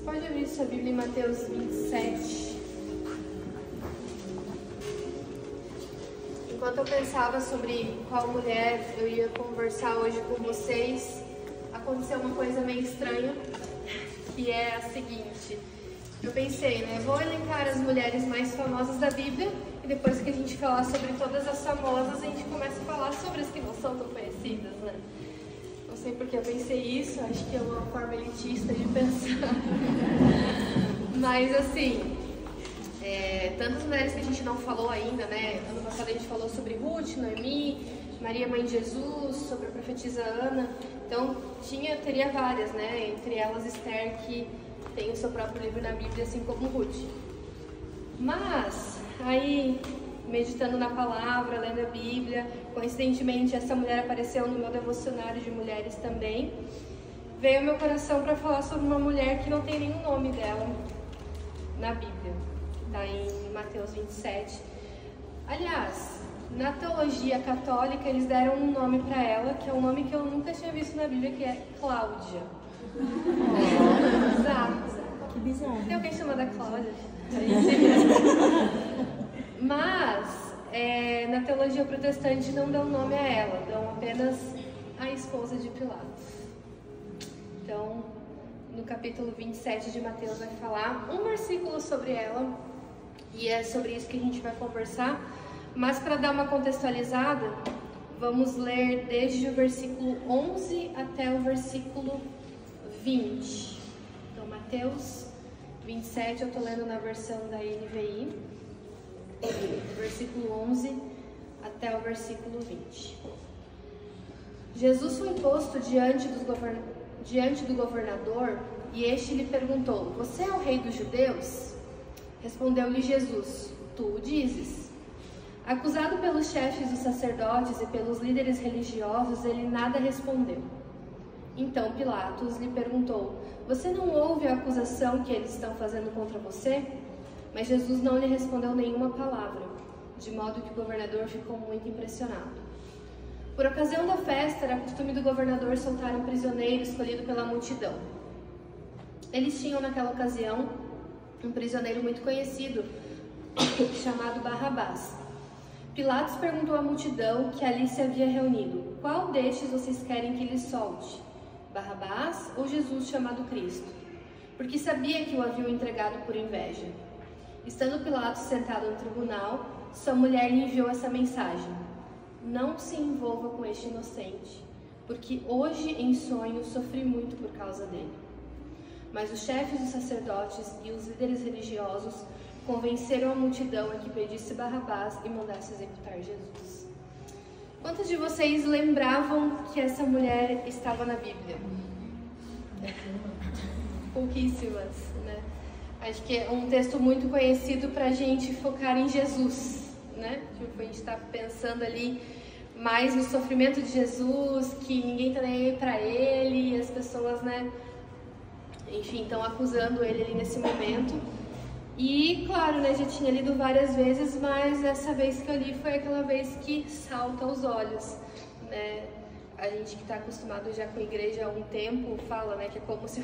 Pode abrir sua Bíblia em Mateus 27. Enquanto eu pensava sobre qual mulher eu ia conversar hoje com vocês, aconteceu uma coisa meio estranha, que é a seguinte. Eu pensei, né? Vou elencar as mulheres mais famosas da Bíblia e depois que a gente falar sobre todas as famosas, a gente começa a falar sobre as que não são tão conhecidas, né? Não sei porque eu pensei isso, acho que é uma forma elitista de pensar. Mas assim, tantas mulheres que a gente não falou ainda, né? Ano passado a gente falou sobre Ruth, Noemi, Maria, mãe de Jesus, sobre a profetisa Ana. Então, teria várias, né? Entre elas Esther, que tem o seu próprio livro na Bíblia, assim como Ruth. Mas, aí, meditando na palavra, lendo a Bíblia, coincidentemente essa mulher apareceu no meu devocionário de mulheres também, veio ao meu coração para falar sobre uma mulher que não tem nenhum nome dela na Bíblia. Está em Mateus 27. Aliás, na teologia católica eles deram um nome para ela, que é um nome que eu nunca tinha visto na Bíblia, que é Cláudia. Bizarro. Que bizarro. Tem alguém chamada Cláudia? Mas na teologia protestante não dão nome a ela, dão apenas a esposa de Pilatos. Então, no capítulo 27 de Mateus vai falar um versículo sobre ela, e é sobre isso que a gente vai conversar. Mas para dar uma contextualizada, vamos ler desde o versículo 11 até o versículo 20. Então, Mateus 27, eu estou lendo na versão da NVI, versículo 11 até o versículo 20. Jesus foi posto diante do governador e este lhe perguntou: "Você é o rei dos judeus?" Respondeu-lhe Jesus: "Tu o dizes." Acusado pelos chefes dos sacerdotes e pelos líderes religiosos, ele nada respondeu. Então Pilatos lhe perguntou: "Você não ouve a acusação que eles estão fazendo contra você?" Mas Jesus não lhe respondeu nenhuma palavra, de modo que o governador ficou muito impressionado. Por ocasião da festa, era costume do governador soltar um prisioneiro escolhido pela multidão. Eles tinham naquela ocasião um prisioneiro muito conhecido, chamado Barrabás. Pilatos perguntou à multidão que ali se havia reunido: "Qual destes vocês querem que lhe solte? Barrabás ou Jesus chamado Cristo?" Porque sabia que o haviam entregado por inveja. Estando Pilatos sentado no tribunal, sua mulher lhe enviou essa mensagem: "Não se envolva com este inocente, porque hoje em sonho sofri muito por causa dele." Mas os chefes dos sacerdotes e os líderes religiosos convenceram a multidão a que pedisse Barrabás e mandasse executar Jesus. Quantos de vocês lembravam que essa mulher estava na Bíblia? Pouquíssimas, né? Acho que é um texto muito conhecido para a gente focar em Jesus, né? Tipo, a gente está pensando ali mais no sofrimento de Jesus, que ninguém está nem aí para ele, e as pessoas, né? Enfim, estão acusando ele ali nesse momento. E, claro, né, já tinha lido várias vezes, mas essa vez que eu li foi aquela vez que salta aos olhos, né? A gente que está acostumado já com a igreja há um tempo fala, né, que é como se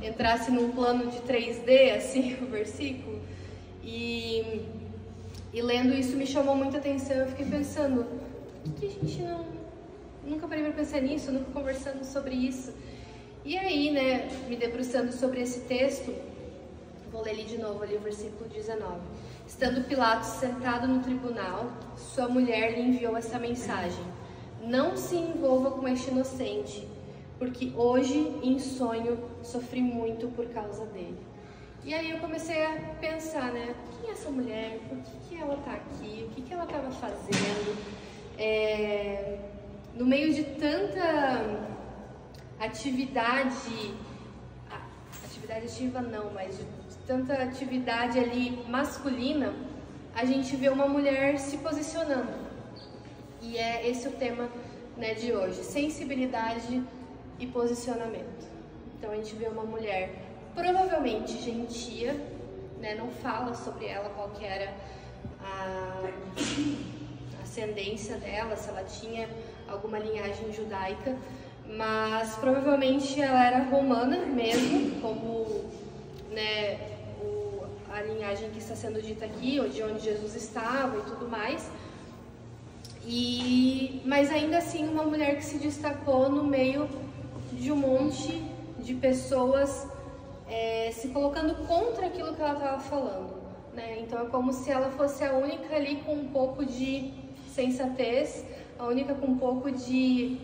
entrasse num plano de 3D, assim, o versículo. E lendo isso me chamou muita atenção. Eu fiquei pensando, por que a gente nunca parei para pensar nisso, nunca conversando sobre isso? E aí, né, me debruçando sobre esse texto, vou ler de novo ali o versículo 19. Estando Pilatos sentado no tribunal, sua mulher lhe enviou essa mensagem: "Não se envolva com este inocente, porque hoje em sonho sofri muito por causa dele." E aí eu comecei a pensar, né? Quem é essa mulher? Por que ela está aqui? O que ela estava fazendo? No meio de tanta atividade ativa não, mas de tanta atividade ali masculina, a gente vê uma mulher se posicionando. E é esse o tema, né, de hoje: sensibilidade e posicionamento. Então a gente vê uma mulher provavelmente gentia, né, não fala sobre ela qual que era a ascendência dela, se ela tinha alguma linhagem judaica, mas provavelmente ela era romana mesmo, como, né, a linhagem que está sendo dita aqui, ou de onde Jesus estava e tudo mais. Mas ainda assim uma mulher que se destacou no meio de um monte de pessoas se colocando contra aquilo que ela estava falando, né? Então é como se ela fosse a única ali com um pouco de sensatez, a única com um pouco de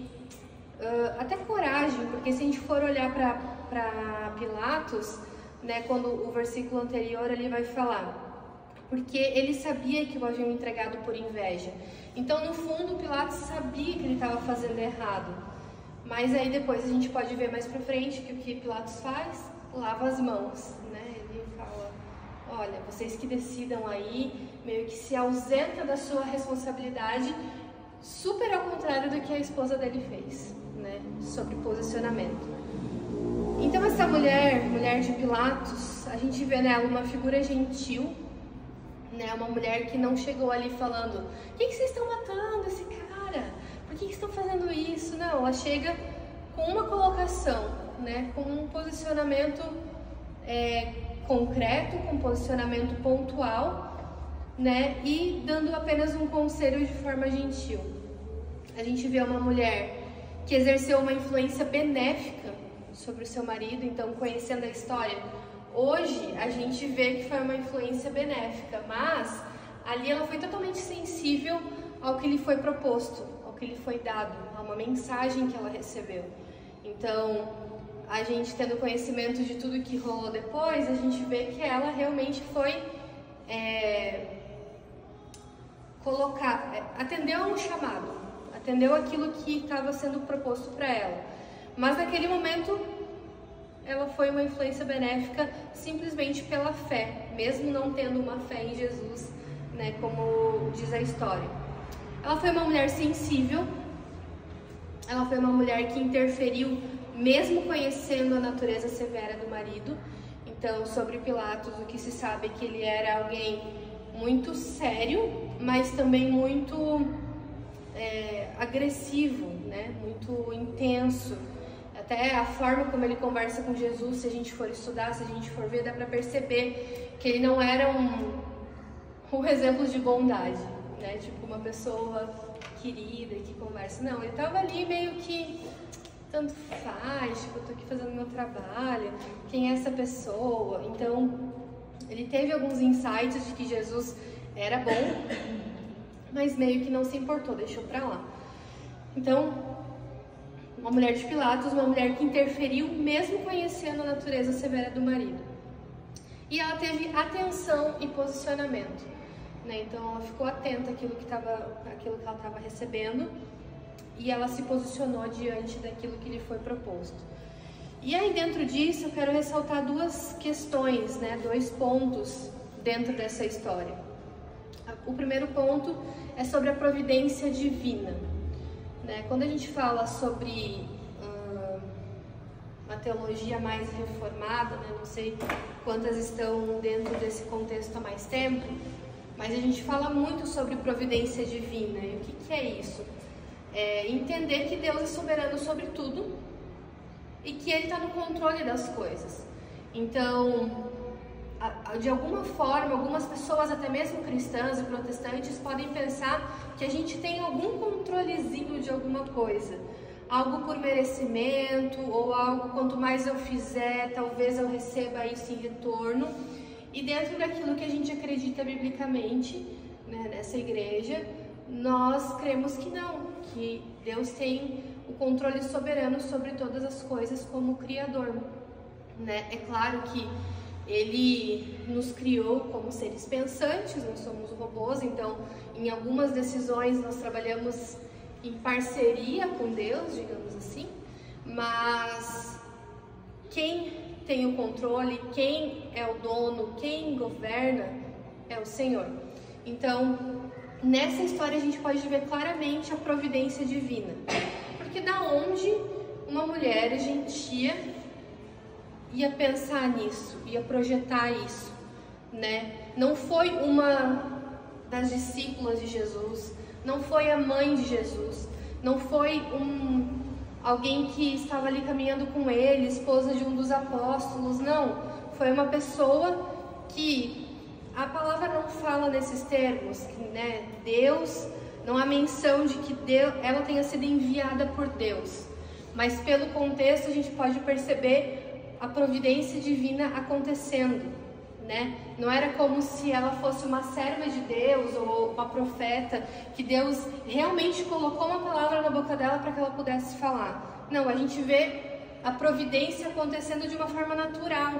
até coragem, porque se a gente for olhar para Pilatos, né, quando o versículo anterior ele vai falar, porque ele sabia que o haviam entregado por inveja. Então, no fundo, Pilatos sabia que ele estava fazendo errado. Mas aí depois a gente pode ver mais pra frente que o que Pilatos faz? Lava as mãos, né? Ele fala, olha, vocês que decidam aí, meio que se ausenta da sua responsabilidade, super ao contrário do que a esposa dele fez, né? Sobre posicionamento. Então essa mulher de Pilatos, a gente vê nela uma figura gentil, né? Uma mulher que não chegou ali falando, por que vocês estão matando esse cara? Por que estão fazendo isso? Não, ela chega com uma colocação, né? Com um posicionamento concreto, com um posicionamento pontual, né? E dando apenas um conselho de forma gentil. A gente vê uma mulher que exerceu uma influência benéfica sobre o seu marido. Então, conhecendo a história, hoje a gente vê que foi uma influência benéfica, mas ali ela foi totalmente sensível ao que lhe foi proposto, ao que lhe foi dado, a uma mensagem que ela recebeu. Então, a gente tendo conhecimento de tudo que rolou depois, a gente vê que ela realmente foi atendeu a um chamado, atendeu aquilo que estava sendo proposto para ela. Mas naquele momento ela foi uma influência benéfica simplesmente pela fé, mesmo não tendo uma fé em Jesus, né, como diz a história. Ela foi uma mulher sensível, ela foi uma mulher que interferiu, mesmo conhecendo a natureza severa do marido. Então, sobre Pilatos, o que se sabe é que ele era alguém muito sério, mas também muito agressivo, né, muito intenso. Até a forma como ele conversa com Jesus, se a gente for estudar, se a gente for ver, dá para perceber que ele não era um exemplo de bondade, né? Tipo uma pessoa querida que conversa. Não, ele estava ali meio que tanto faz, tipo, eu tô aqui fazendo meu trabalho, quem é essa pessoa? Então, ele teve alguns insights de que Jesus era bom, mas meio que não se importou, deixou pra lá. Então, uma mulher de Pilatos, uma mulher que interferiu mesmo conhecendo a natureza severa do marido. E ela teve atenção e posicionamento, né? Então ela ficou atenta àquilo que ela estava recebendo e ela se posicionou diante daquilo que lhe foi proposto. E aí dentro disso eu quero ressaltar duas questões, né? Dois pontos dentro dessa história. O primeiro ponto é sobre a providência divina. Quando a gente fala sobre uma teologia mais reformada, né, não sei quantas estão dentro desse contexto há mais tempo, mas a gente fala muito sobre providência divina. E o que é isso? É entender que Deus é soberano sobre tudo e que Ele está no controle das coisas. Então, de alguma forma, algumas pessoas, até mesmo cristãs e protestantes, podem pensar que a gente tem algum controlezinho de alguma coisa, algo por merecimento, ou algo, quanto mais eu fizer, talvez eu receba isso em retorno. E dentro daquilo que a gente acredita biblicamente, né, nessa igreja, nós cremos que não, que Deus tem o controle soberano sobre todas as coisas como Criador, né? É claro que Ele nos criou como seres pensantes, não somos robôs, então em algumas decisões nós trabalhamos em parceria com Deus, digamos assim, mas quem tem o controle, quem é o dono, quem governa é o Senhor. Então, nessa história a gente pode ver claramente a providência divina, porque da onde uma mulher gentia ia pensar nisso, ia projetar isso, né? Não foi uma das discípulas de Jesus, não foi a mãe de Jesus, não foi alguém que estava ali caminhando com ele, esposa de um dos apóstolos. Não, foi uma pessoa que a palavra não fala nesses termos, né? Deus, não há menção de que ela tenha sido enviada por Deus, mas pelo contexto a gente pode perceber a providência divina acontecendo, né? Não era como se ela fosse uma serva de Deus ou uma profeta, que Deus realmente colocou uma palavra na boca dela para que ela pudesse falar. Não, a gente vê a providência acontecendo de uma forma natural.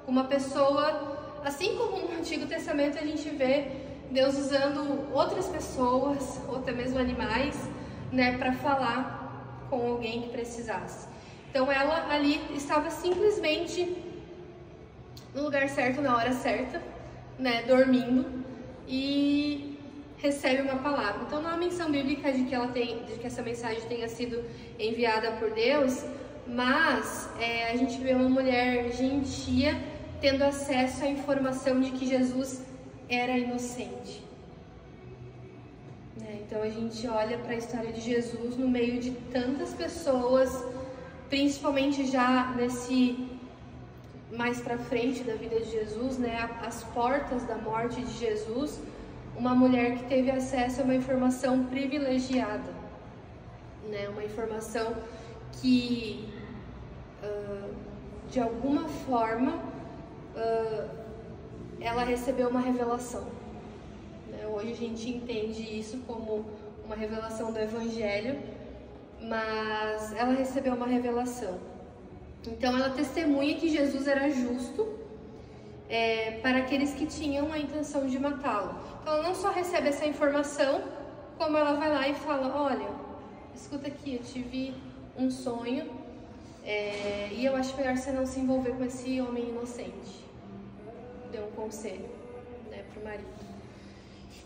Uma pessoa, assim como no Antigo Testamento a gente vê Deus usando outras pessoas, ou até mesmo animais, né, para falar com alguém que precisasse. Então ela ali estava simplesmente no lugar certo, na hora certa, né, dormindo, e recebe uma palavra. Então não há menção bíblica de que essa mensagem tenha sido enviada por Deus, mas a gente vê uma mulher gentia tendo acesso à informação de que Jesus era inocente. Então a gente olha para a história de Jesus no meio de tantas pessoas, principalmente já mais para frente da vida de Jesus, né, às portas da morte de Jesus, uma mulher que teve acesso a uma informação privilegiada, né, uma informação que de alguma forma ela recebeu uma revelação. Hoje a gente entende isso como uma revelação do Evangelho, mas ela recebeu uma revelação. Então ela testemunha que Jesus era justo para aqueles que tinham a intenção de matá-lo. Então ela não só recebe essa informação, como ela vai lá e fala: olha, escuta aqui, eu tive um sonho e eu acho melhor você não se envolver com esse homem inocente. Deu um conselho, né, para o marido.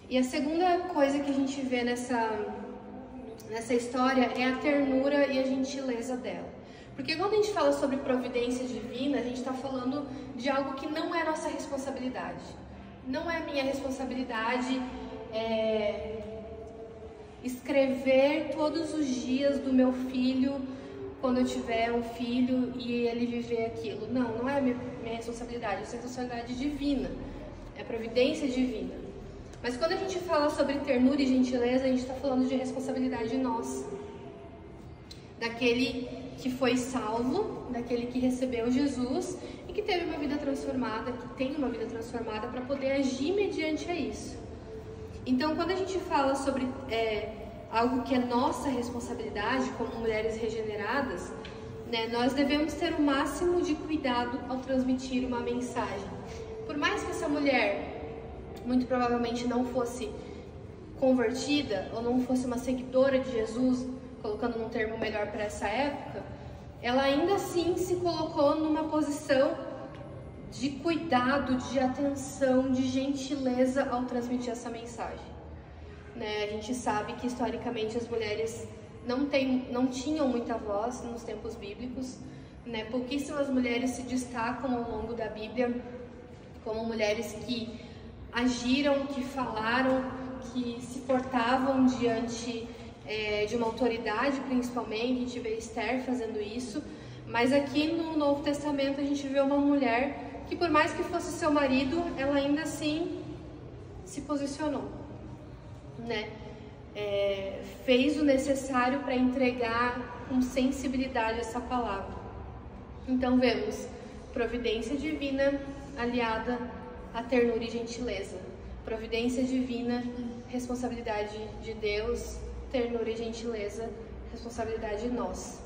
E a segunda coisa que a gente vê nessa história é a ternura e a gentileza dela. Porque quando a gente fala sobre providência divina, a gente está falando de algo que não é nossa responsabilidade. Não é minha responsabilidade escrever todos os dias do meu filho, quando eu tiver um filho, e ele viver aquilo. Não é minha responsabilidade, isso é responsabilidade divina, é providência divina. Mas quando a gente fala sobre ternura e gentileza, a gente está falando de responsabilidade nossa. Daquele que foi salvo, daquele que recebeu Jesus e que teve uma vida transformada, que tem uma vida transformada para poder agir mediante a isso. Então, quando a gente fala sobre algo que é nossa responsabilidade, como mulheres regeneradas, né, nós devemos ter o máximo de cuidado ao transmitir uma mensagem. Por mais que essa mulher muito provavelmente não fosse convertida ou não fosse uma seguidora de Jesus, colocando num termo melhor para essa época, ela ainda assim se colocou numa posição de cuidado, de atenção, de gentileza ao transmitir essa mensagem. Né? A gente sabe que historicamente as mulheres não tinham muita voz nos tempos bíblicos, né? Pouquíssimas mulheres se destacam ao longo da Bíblia como mulheres que agiram, que falaram, que se portavam diante de uma autoridade, principalmente. A gente vê Esther fazendo isso, mas aqui no Novo Testamento a gente vê uma mulher que, por mais que fosse seu marido, ela ainda assim se posicionou, né? Fez o necessário para entregar com sensibilidade essa palavra. Então vemos providência divina aliada a ternura e gentileza. Providência divina, responsabilidade de Deus, ternura e gentileza, responsabilidade nossa.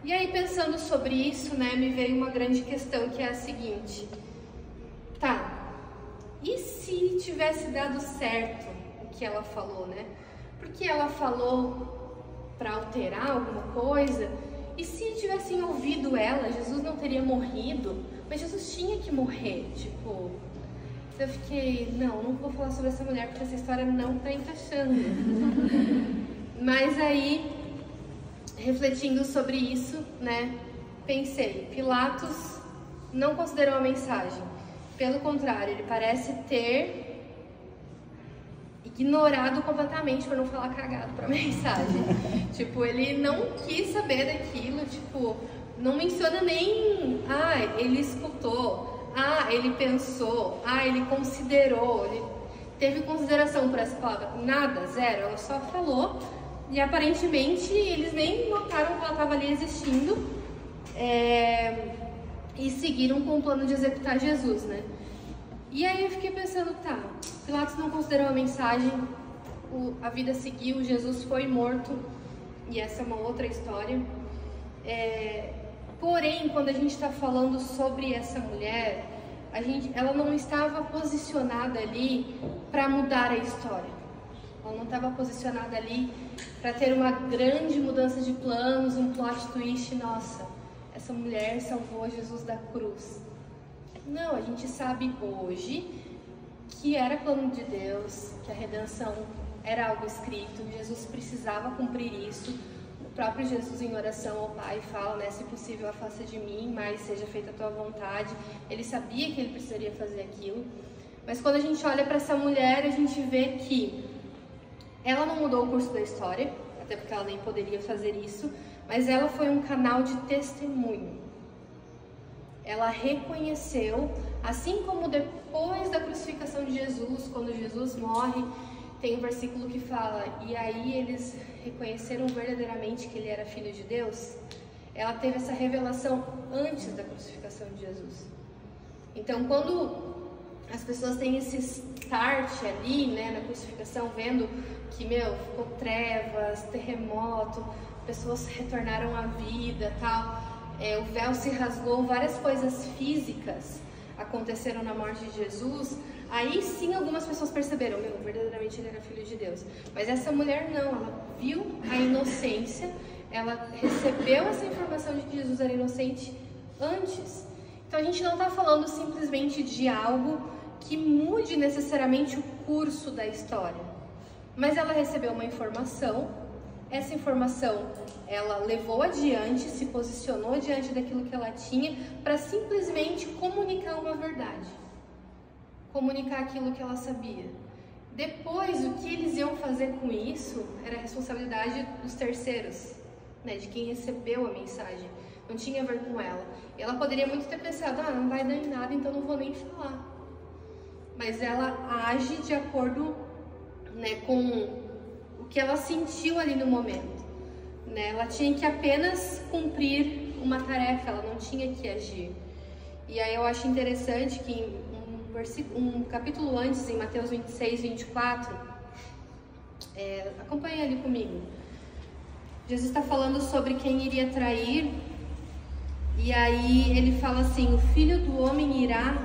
E aí, pensando sobre isso, né, me veio uma grande questão, que é a seguinte: tá, e se tivesse dado certo o que ela falou, né? Porque ela falou para alterar alguma coisa, e se tivessem ouvido ela, Jesus não teria morrido, mas Jesus tinha que morrer, tipo. Eu fiquei, não vou falar sobre essa mulher porque essa história não tá encaixando. Mas aí, refletindo sobre isso, né, pensei, Pilatos não considerou a mensagem. Pelo contrário, ele parece ter, e ignorado completamente, para não falar cagado pra mensagem. Tipo, ele não quis saber daquilo, tipo, não menciona nem, ele escutou, ele pensou, ele considerou, ele teve consideração por essa palavra. Nada, zero, ela só falou e aparentemente eles nem notaram que ela estava ali existindo e seguiram com o plano de executar Jesus, né? E aí eu fiquei pensando, Pilatos não considerou a mensagem, a vida seguiu, Jesus foi morto, e essa é uma outra história. Porém, quando a gente está falando sobre essa mulher, ela não estava posicionada ali para mudar a história. Ela não estava posicionada ali para ter uma grande mudança de planos, um plot twist, nossa, essa mulher salvou Jesus da cruz. Não, a gente sabe hoje que era plano de Deus, que a redenção era algo escrito, Jesus precisava cumprir isso. O próprio Jesus, em oração ao Pai, fala, né, se possível afasta de mim, mas seja feita a tua vontade. Ele sabia que ele precisaria fazer aquilo. Mas quando a gente olha para essa mulher, a gente vê que ela não mudou o curso da história, até porque ela nem poderia fazer isso, mas ela foi um canal de testemunho. Ela reconheceu, assim como depois da crucificação de Jesus, quando Jesus morre, tem um versículo que fala, e aí eles reconheceram verdadeiramente que ele era filho de Deus. Ela teve essa revelação antes da crucificação de Jesus. Então, quando as pessoas têm esse start ali, né, na crucificação, vendo que, ficou trevas, terremoto, pessoas retornaram à vida, tal, o véu se rasgou, várias coisas físicas aconteceram na morte de Jesus. Aí sim algumas pessoas perceberam, verdadeiramente ele era filho de Deus. Mas essa mulher não, ela viu a inocência, ela recebeu essa informação de que Jesus era inocente antes. Então a gente não está falando simplesmente de algo que mude necessariamente o curso da história. Mas ela recebeu uma informação, essa informação ela levou adiante, se posicionou diante daquilo que ela tinha para simplesmente comunicar uma verdade. Comunicar aquilo que ela sabia. Depois, o que eles iam fazer com isso era a responsabilidade dos terceiros, né, de quem recebeu a mensagem. Não tinha a ver com ela. E ela poderia muito ter pensado, não vai dar em nada, então não vou nem falar. Mas ela age de acordo, né, com o que ela sentiu ali no momento. Né? Ela tinha que apenas cumprir uma tarefa, ela não tinha que agir. E aí eu acho interessante que um capítulo antes, em Mateus 26, 24, acompanha ali comigo. Jesus está falando sobre quem iria trair, e aí ele fala assim, o Filho do Homem irá,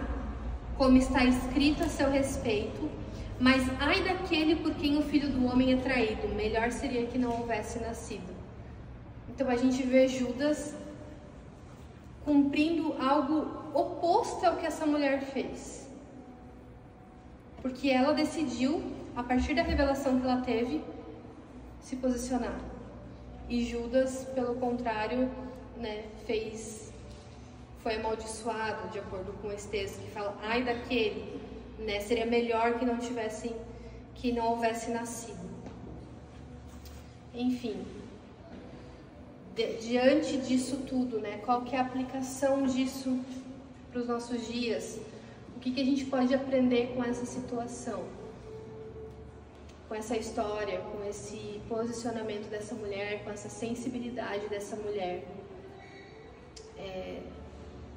como está escrito a seu respeito, mas ai daquele por quem o Filho do Homem é traído, melhor seria que não houvesse nascido. Então a gente vê Judas cumprindo algo oposto ao que essa mulher fez. Porque ela decidiu, a partir da revelação que ela teve, se posicionar. E Judas, pelo contrário, né, foi amaldiçoado, de acordo com esse texto que fala, ai daquele, né, seria melhor que não houvesse nascido. Enfim, diante disso tudo, né, qual que é a aplicação disso para os nossos dias? O que a gente pode aprender com essa situação? Com essa história, com esse posicionamento dessa mulher, com essa sensibilidade dessa mulher?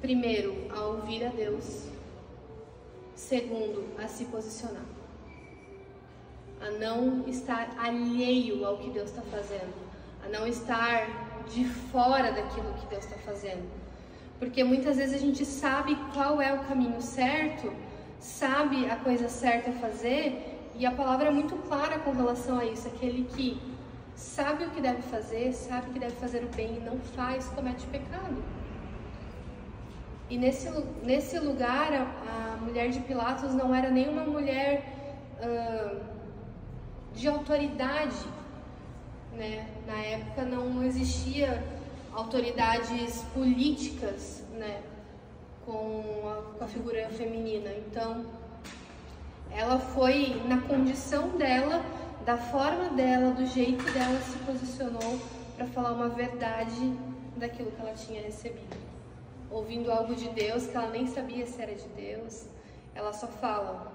Primeiro, a ouvir a Deus. Segundo, a se posicionar. A não estar alheio ao que Deus está fazendo. A não estar de fora daquilo que Deus está fazendo. Porque muitas vezes a gente sabe qual é o caminho certo, sabe a coisa certa a fazer, e a palavra é muito clara com relação a isso. Aquele que sabe o que deve fazer, sabe que deve fazer o bem e não faz, comete pecado. E nesse lugar, a mulher de Pilatos não era nenhuma mulher de autoridade, né? Na época não existia autoridades políticas, né, com a figura feminina. Então, Ela foi na condição dela, da forma dela, do jeito dela, se posicionou para falar uma verdade daquilo que ela tinha recebido. Ouvindo algo de Deus que ela nem sabia se era de Deus, ela só fala: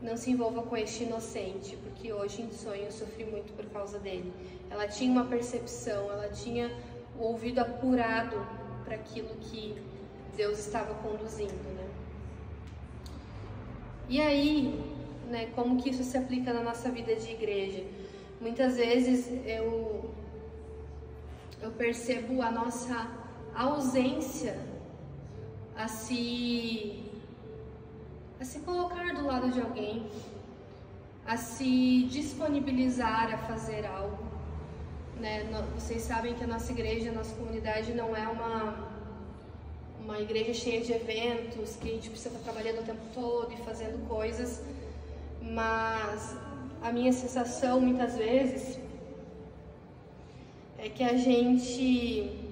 não se envolva com este inocente, porque hoje em sonho eu sofri muito por causa dele. Ela tinha uma percepção, ela tinha o ouvido apurado para aquilo que Deus estava conduzindo, né? E aí, né, como que isso se aplica na nossa vida de igreja? Muitas vezes eu percebo a nossa ausência a se colocar do lado de alguém, a se disponibilizar a fazer algo, né? Vocês sabem que a nossa igreja, a nossa comunidade não é uma igreja cheia de eventos, que a gente precisa estar trabalhando o tempo todo e fazendo coisas, mas a minha sensação muitas vezes é que a gente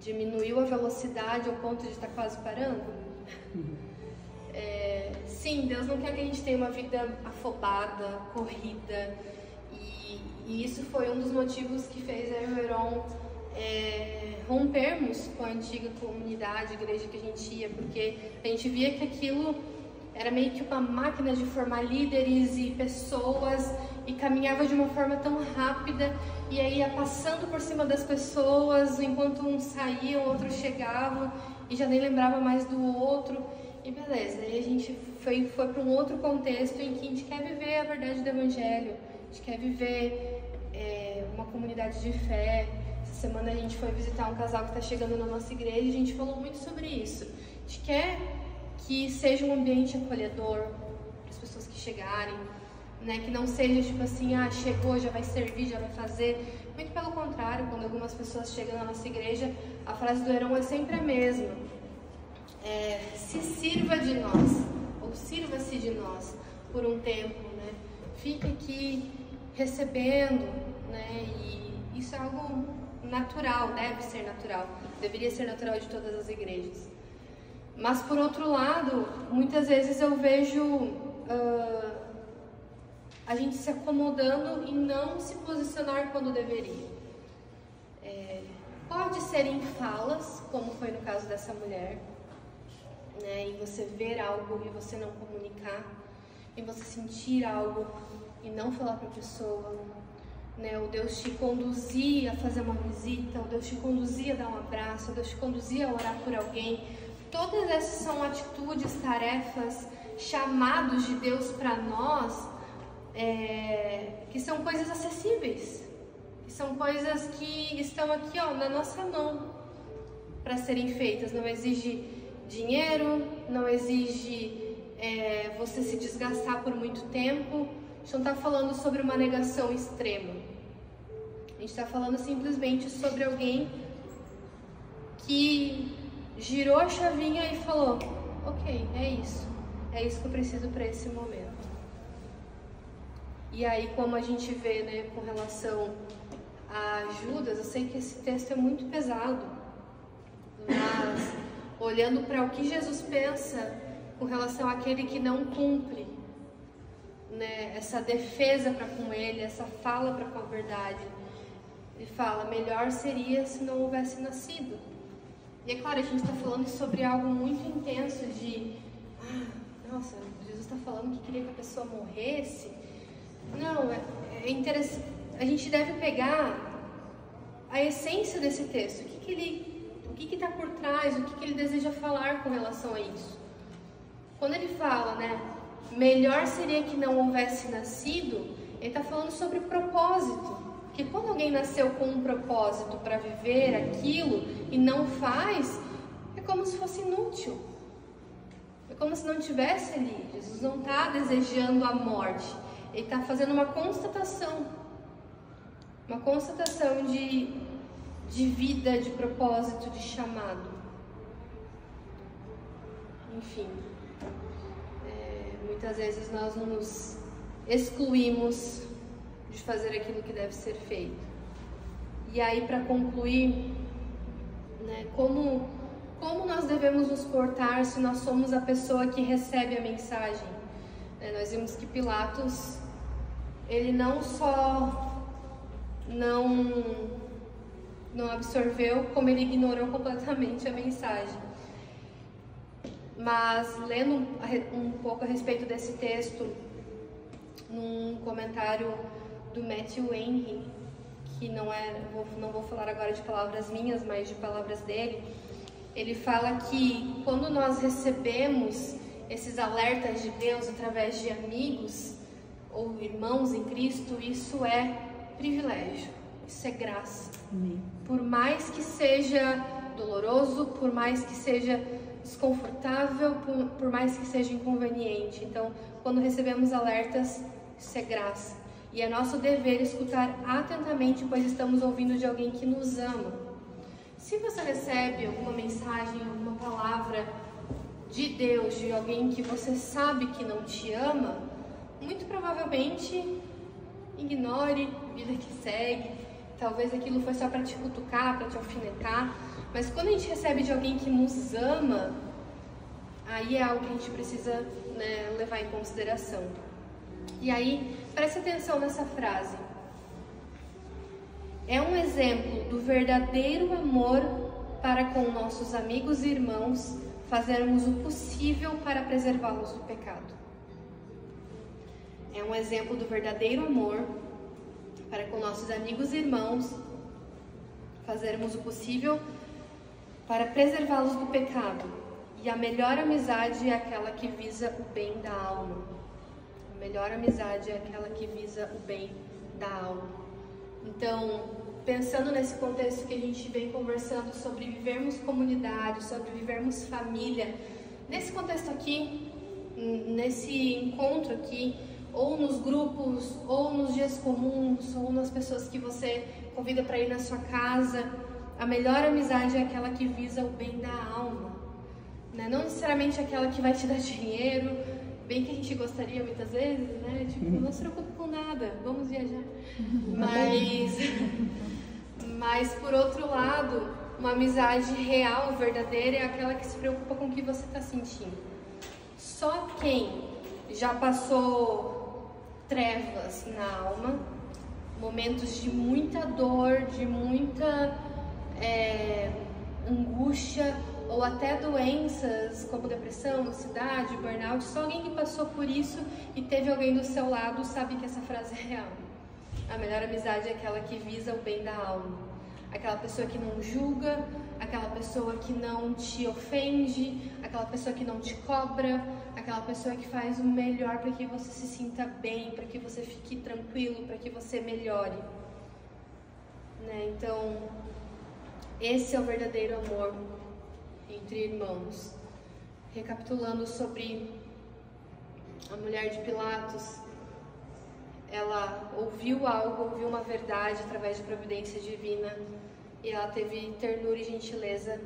diminuiu a velocidade ao ponto de estar quase parando. Sim, Deus não quer que a gente tenha uma vida afobada, corrida, e isso foi um dos motivos que fez eu e o Heron rompermos com a antiga comunidade, igreja que a gente ia, porque a gente via que aquilo era meio que uma máquina de formar líderes e pessoas, e caminhava de uma forma tão rápida, e aí ia passando por cima das pessoas, enquanto uns saíam, outros chegavam, e já nem lembrava mais do outro, e beleza. Aí a gente foi para um outro contexto em que a gente quer viver a verdade do Evangelho, a gente quer viver uma comunidade de fé. Essa semana a gente foi visitar um casal que está chegando na nossa igreja, e a gente falou muito sobre isso. A gente quer que seja um ambiente acolhedor para as pessoas que chegarem, né? Que não seja tipo assim, chegou, já vai servir, já vai fazer. Muito pelo contrário, quando algumas pessoas chegam na nossa igreja, a frase do Heron é sempre a mesma: se sirva de nós, ou sirva-se de nós por um tempo, né? Fique aqui recebendo, né? E isso é algo natural, deve ser natural, deveria ser natural de todas as igrejas. Mas por outro lado, muitas vezes eu vejo a gente se acomodando e não se posicionar quando deveria. Pode ser em falas, como foi no caso dessa mulher, né? E você ver algo e você não comunicar, e você sentir algo e não falar para a pessoa, né? O Deus te conduzir a fazer uma visita, o Deus te conduzir a dar um abraço, o Deus te conduzir a orar por alguém. Todas essas são atitudes, tarefas, chamados de Deus para nós, que são coisas acessíveis, que são coisas que estão aqui, na nossa mão para serem feitas. Não exige dinheiro, não exige você se desgastar por muito tempo. A gente não está falando sobre uma negação extrema, a gente está falando simplesmente sobre alguém que girou a chavinha e falou: ok, é isso que eu preciso para esse momento. E aí, como a gente vê, né, com relação a Judas, eu sei que esse texto é muito pesado, mas olhando para o que Jesus pensa com relação àquele que não cumpre, né, essa defesa para com ele, essa fala para com a verdade, ele fala: melhor seria se não houvesse nascido. E é claro, a gente está falando sobre algo muito intenso de, nossa, Jesus está falando que queria que a pessoa morresse. Não, é interessante. A gente deve pegar a essência desse texto, o que está por trás, o que ele deseja falar com relação a isso. Quando ele fala, né, melhor seria que não houvesse nascido, ele está falando sobre propósito. Porque quando alguém nasceu com um propósito para viver aquilo e não faz, é como se fosse inútil. É como se não estivesse ali. Jesus não está desejando a morte. Ele está fazendo uma constatação de vida, de propósito, de chamado. Enfim, muitas vezes nós nos excluímos de fazer aquilo que deve ser feito. E aí, para concluir, né, como como nós devemos nos portar se nós somos a pessoa que recebe a mensagem. Nós vimos que Pilatos, ele não só não absorveu, como ele ignorou completamente a mensagem. Mas lendo um pouco a respeito desse texto, num comentário do Matthew Henry, que não vou falar agora de palavras minhas, mas de palavras dele, ele fala que quando nós recebemos esses alertas de Deus através de amigos ou irmãos em Cristo, isso é privilégio, isso é graça. Amém. Por mais que seja doloroso, por mais que seja desconfortável, por mais que seja inconveniente. Então, quando recebemos alertas, isso é graça. E é nosso dever escutar atentamente, pois estamos ouvindo de alguém que nos ama. Se você recebe alguma mensagem, alguma palavra de Deus, de alguém que você sabe que não te ama, muito provavelmente ignore, vida que segue. Talvez aquilo foi só para te cutucar, para te alfinetar. Mas quando a gente recebe de alguém que nos ama, aí é algo que a gente precisa, levar em consideração. E aí, preste atenção nessa frase. É um exemplo do verdadeiro amor para com nossos amigos e irmãos, fazermos o possível para preservá-los do pecado. É um exemplo do verdadeiro amor para com nossos amigos e irmãos, fazermos o possível para preservá-los do pecado. E a melhor amizade é aquela que visa o bem da alma. A melhor amizade é aquela que visa o bem da alma. Então, pensando nesse contexto que a gente vem conversando sobre vivermos comunidade, sobre vivermos família, nesse contexto aqui, nesse encontro aqui, ou nos grupos, ou nos dias comuns, ou nas pessoas que você convida para ir na sua casa, a melhor amizade é aquela que visa o bem da alma, né? Não necessariamente aquela que vai te dar dinheiro, bem que a gente gostaria muitas vezes, né? Tipo, não se preocupe com nada, vamos viajar. Mas por outro lado, uma amizade real, verdadeira, é aquela que se preocupa com o que você está sentindo. Só quem já passou trevas na alma, momentos de muita dor, de muita angústia, ou até doenças como depressão, ansiedade, burnout, só alguém que passou por isso e teve alguém do seu lado sabe que essa frase é real. A melhor amizade é aquela que visa o bem da alma. Aquela pessoa que não julga, aquela pessoa que não te ofende, aquela pessoa que não te cobra, aquela pessoa que faz o melhor para que você se sinta bem, para que você fique tranquilo, para que você melhore. Então, esse é o verdadeiro amor entre irmãos. Recapitulando sobre a mulher de Pilatos, ela ouviu algo, ouviu uma verdade através de providência divina, e ela teve ternura e gentileza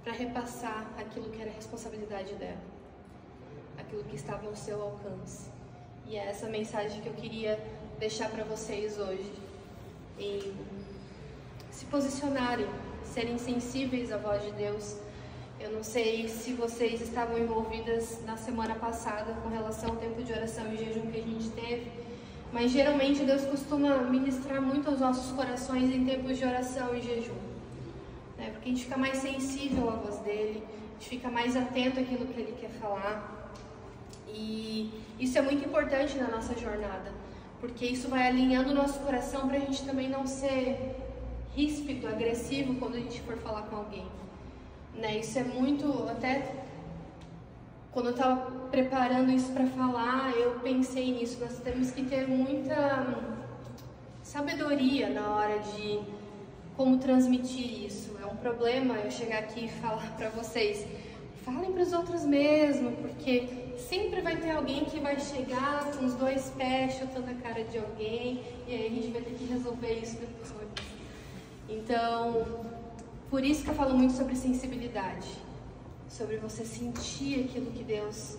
para repassar aquilo que era responsabilidade dela, aquilo que estava ao seu alcance. E é essa mensagem que eu queria deixar para vocês hoje, em se posicionarem, serem sensíveis à voz de Deus. Eu não sei se vocês estavam envolvidas na semana passada com relação ao tempo de oração e jejum que a gente teve, mas geralmente Deus costuma ministrar muito aos nossos corações em tempos de oração e jejum, porque a gente fica mais sensível à voz dele, a gente fica mais atento àquilo que ele quer falar, e isso é muito importante na nossa jornada, porque isso vai alinhando o nosso coração para a gente também não ser ríspido, agressivo quando a gente for falar com alguém. Isso é muito, até quando eu estava preparando isso para falar, eu pensei nisso. Nós temos que ter muita sabedoria na hora de como transmitir isso. É um problema eu chegar aqui e falar para vocês, falem para os outros mesmo, porque sempre vai ter alguém que vai chegar com os dois pés chutando a cara de alguém, e aí a gente vai ter que resolver isso depois. Então, por isso que eu falo muito sobre sensibilidade, sobre você sentir aquilo que Deus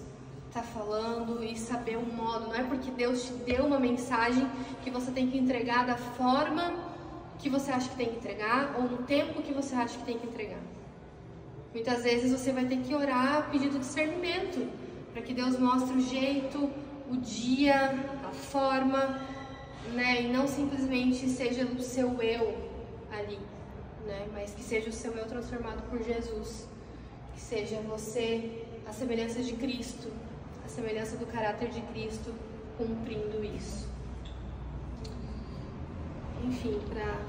está falando e saber o modo. Não é porque Deus te deu uma mensagem que você tem que entregar da forma que você acha que tem que entregar ou no tempo que você acha que tem que entregar. Muitas vezes você vai ter que orar pedindo discernimento, para que Deus mostre o jeito, o dia, a forma, né? E não simplesmente seja o seu eu ali, né? Mas que seja o seu eu transformado por Jesus. Que seja você a semelhança de Cristo, a semelhança do caráter de Cristo, cumprindo isso. Enfim, para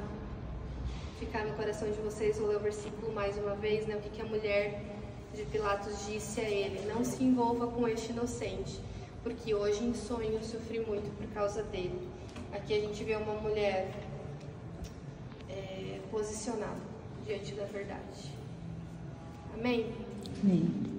ficar no coração de vocês, vou ler o versículo mais uma vez, né? O que a mulher de Pilatos disse a ele: não se envolva com este inocente, porque hoje em sonho eu sofri muito por causa dele. Aqui a gente vê uma mulher posicionada diante da verdade. Amém? Amém.